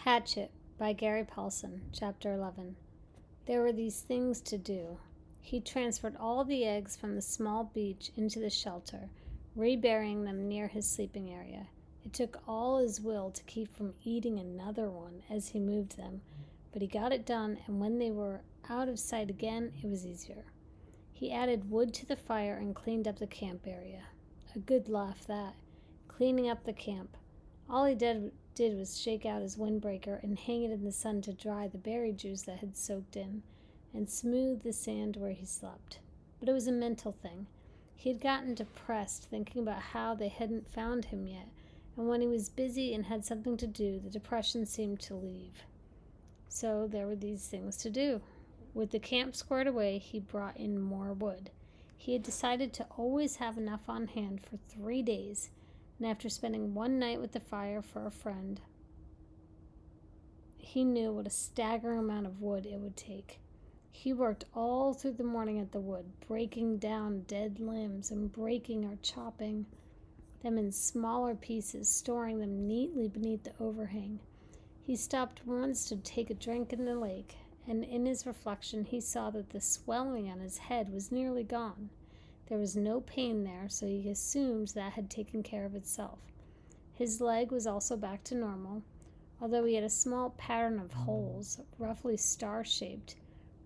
Hatchet by Gary Paulsen, Chapter 11. There were these things to do. He transferred all the eggs from the small beach into the shelter, reburying them near his sleeping area. It took all his will to keep from eating another one as he moved them, but he got it done, and when they were out of sight again, it was easier. He added wood to the fire and cleaned up the camp area. A good laugh, that. Cleaning up the camp. All he did was shake out his windbreaker and hang it in the sun to dry the berry juice that had soaked in, and smooth the sand where he slept. But it was a mental thing. He had gotten depressed thinking about how they hadn't found him yet, and when he was busy and had something to do, the depression seemed to leave. So there were these things to do. With the camp squared away, he brought in more wood. He had decided to always have enough on hand for 3 days, and after spending one night with the fire for a friend, he knew what a staggering amount of wood it would take. He worked all through the morning at the wood, breaking down dead limbs and breaking or chopping them in smaller pieces, storing them neatly beneath the overhang. He stopped once to take a drink in the lake, and in his reflection he saw that the swelling on his head was nearly gone. There was no pain there, so he assumed that had taken care of itself. His leg was also back to normal, although he had a small pattern of holes, roughly star-shaped,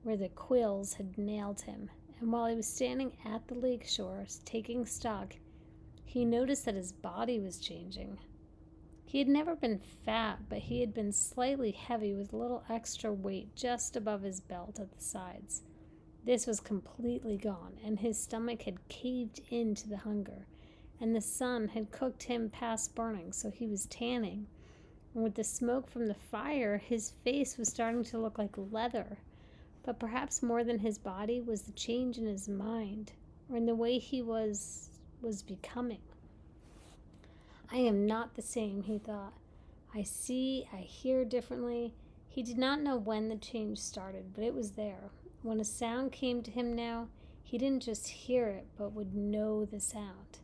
where the quills had nailed him. And while he was standing at the lake shore, taking stock, he noticed that his body was changing. He had never been fat, but he had been slightly heavy with a little extra weight just above his belt at the sides. This was completely gone, and his stomach had caved in to the hunger, and the sun had cooked him past burning, so he was tanning. And with the smoke from the fire, his face was starting to look like leather. But perhaps more than his body was the change in his mind, or in the way he was becoming. I am not the same, he thought. I see, I hear differently. He did not know when the change started, but it was there. When a sound came to him now, he didn't just hear it, but would know the sound.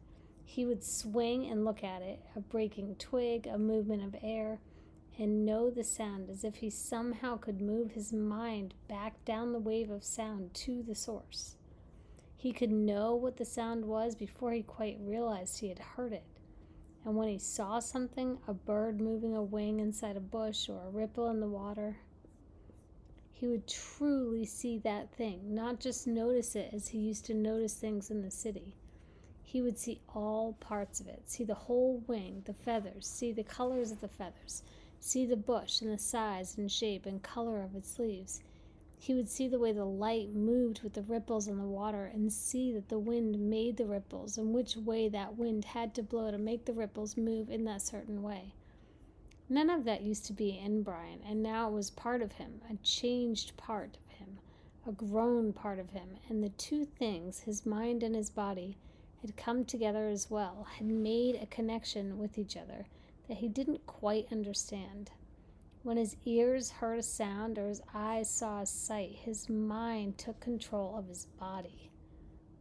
He would swing and look at it, a breaking twig, a movement of air, and know the sound as if he somehow could move his mind back down the wave of sound to the source. He could know what the sound was before he quite realized he had heard it. And when he saw something, a bird moving a wing inside a bush or a ripple in the water, he would truly see that thing, not just notice it as he used to notice things in the city. He would see all parts of it, see the whole wing, the feathers, see the colors of the feathers, see the bush and the size and shape and color of its leaves. He would see the way the light moved with the ripples in the water and see that the wind made the ripples and which way that wind had to blow to make the ripples move in that certain way. None of that used to be in Brian, and now it was part of him, a changed part of him, a grown part of him, and the two things, his mind and his body, had come together as well, had made a connection with each other that he didn't quite understand. When his ears heard a sound or his eyes saw a sight, his mind took control of his body.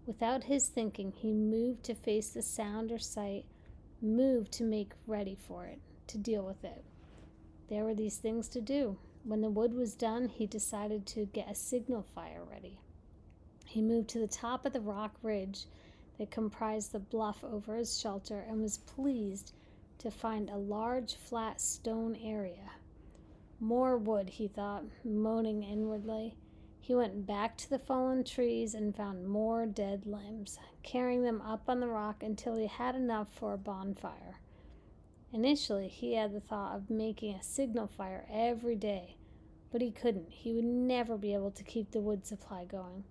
Without his thinking, he moved to face the sound or sight, moved to make ready for it, to deal with it. There were these things to do. When the wood was done, he decided to get a signal fire ready. He moved to the top of the rock ridge that comprised the bluff over his shelter and was pleased to find a large flat stone area. More wood, he thought, moaning inwardly. He went back to the fallen trees and found more dead limbs, carrying them up on the rock until he had enough for a bonfire. Initially, he had the thought of making a signal fire every day, but he couldn't. He would never be able to keep the wood supply going.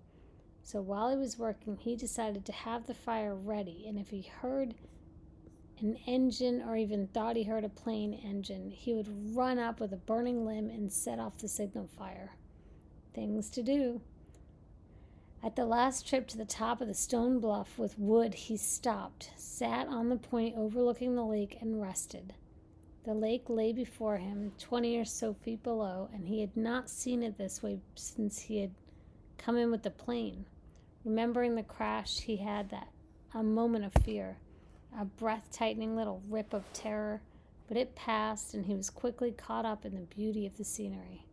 So while he was working, he decided to have the fire ready, and if he heard an engine or even thought he heard a plane engine, he would run up with a burning limb and set off the signal fire. Things to do. At the last trip to the top of the stone bluff with wood, he stopped, sat on the point overlooking the lake, and rested. The lake lay before him, 20 or so feet below, and he had not seen it this way since he had come in with the plane. Remembering the crash, he had a moment of fear, a breath-tightening little rip of terror, but it passed, and he was quickly caught up in the beauty of the scenery.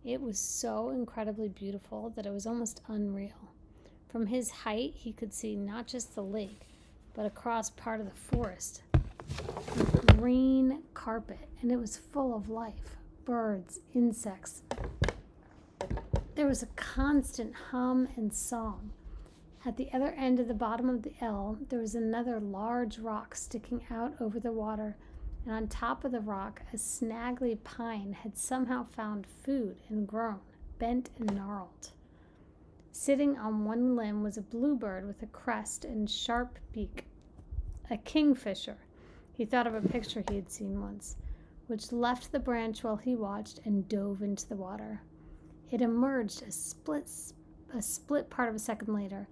It was so incredibly beautiful that it was almost unreal. From his height, he could see not just the lake, but across part of the forest. A green carpet, and it was full of life, birds, insects. There was a constant hum and song. At the other end of the bottom of the L, there was another large rock sticking out over the water, and on top of the rock, a snaggly pine had somehow found food and grown, bent and gnarled. Sitting on one limb was a bluebird with a crest and sharp beak, a kingfisher. He thought of a picture he had seen once, which left the branch while he watched and dove into the water. It emerged a split part of a second later.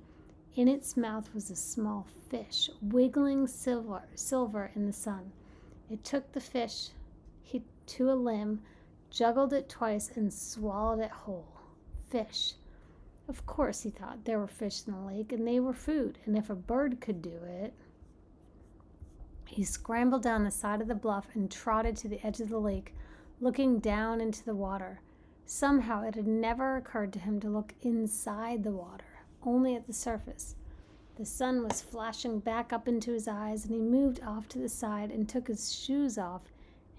In its mouth was a small fish, wiggling silver in the sun. It took the fish to a limb, juggled it twice, and swallowed it whole. Fish. Of course, he thought, there were fish in the lake, and they were food, and if a bird could do it... He scrambled down the side of the bluff and trotted to the edge of the lake, looking down into the water. Somehow it had never occurred to him to look inside the water, only at the surface. The sun was flashing back up into his eyes, and he moved off to the side and took his shoes off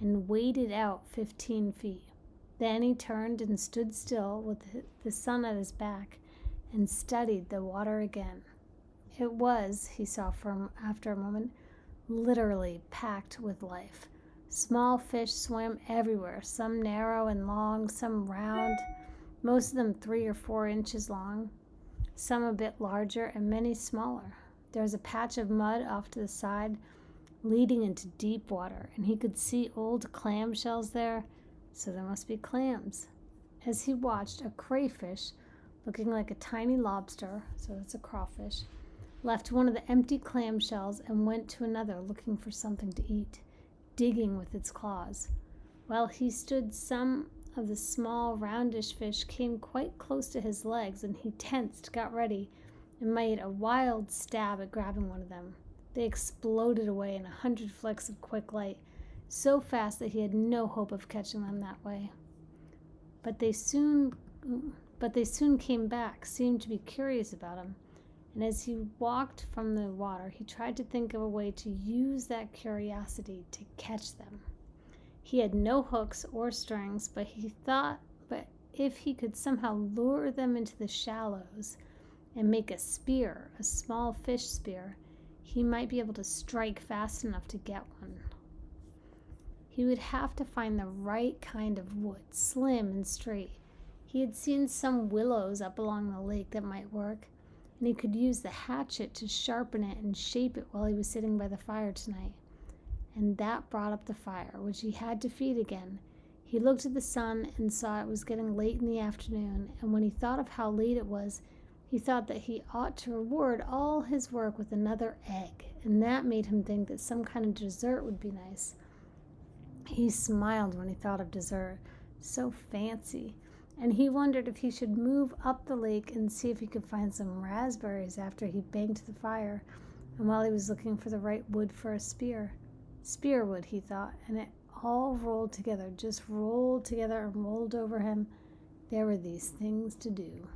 and waded out 15 feet. Then he turned and stood still with the sun at his back and studied the water again. It was, he saw after a moment, literally packed with life. Small fish swam everywhere, some narrow and long, some round, most of them 3 or 4 inches long, some a bit larger, and many smaller. There was a patch of mud off to the side leading into deep water, and he could see old clam shells there, so there must be clams. As he watched, a crayfish, looking like a tiny lobster, so that's a crawfish, left one of the empty clam shells and went to another looking for something to eat, digging with its claws. While he stood, some of the small roundish fish came quite close to his legs, and he tensed, got ready, and made a wild stab at grabbing one of them. They exploded away in 100 flicks of quick light, so fast that he had no hope of catching them that way. But they soon came back, seemed to be curious about him, and as he walked from the water, he tried to think of a way to use that curiosity to catch them. He had no hooks or strings, but if he could somehow lure them into the shallows and make a spear, a small fish spear, he might be able to strike fast enough to get one. He would have to find the right kind of wood, slim and straight. He had seen some willows up along the lake that might work, and he could use the hatchet to sharpen it and shape it while he was sitting by the fire tonight. And that brought up the fire, which he had to feed again. He looked at the sun and saw it was getting late in the afternoon, and when he thought of how late it was, he thought that he ought to reward all his work with another egg, and that made him think that some kind of dessert would be nice. He smiled when he thought of dessert, so fancy, and he wondered if he should move up the lake and see if he could find some raspberries after he banked the fire, and while he was looking for the right wood for a spear. Spearwood, he thought, and it all rolled together, just rolled together and rolled over him. There were these things to do.